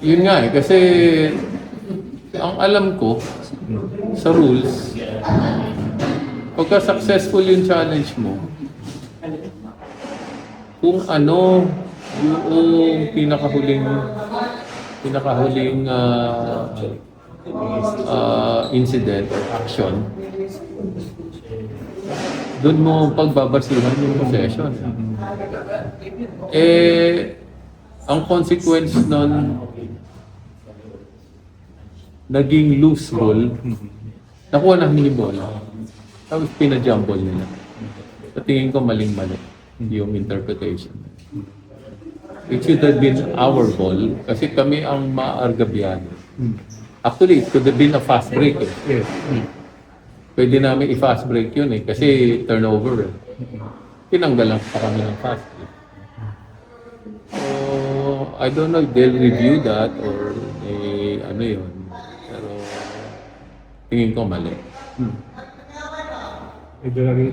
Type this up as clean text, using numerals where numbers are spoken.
Yun nga eh, kasi ang alam ko sa rules, pagka successful yung challenge mo, kung ano yung pinakahuling incident or action, doon mo pagbabasihan yung possession. Eh, ang consequence nun, naging loose ball, nakuha namin yung bola, tapos pinajumble nila. Sa tingin ko maling-mali yung interpretation. It should have been our ball kasi kami ang maargabyano. Actually, it could have been a fast break eh. Yes. Pwede namin i-fast break yun eh kasi turnover eh. Tinanggal lang pa kami ng fast break. So, I don't know if they'll review that or ano yun. Pero tingin ko mali. Medyo naging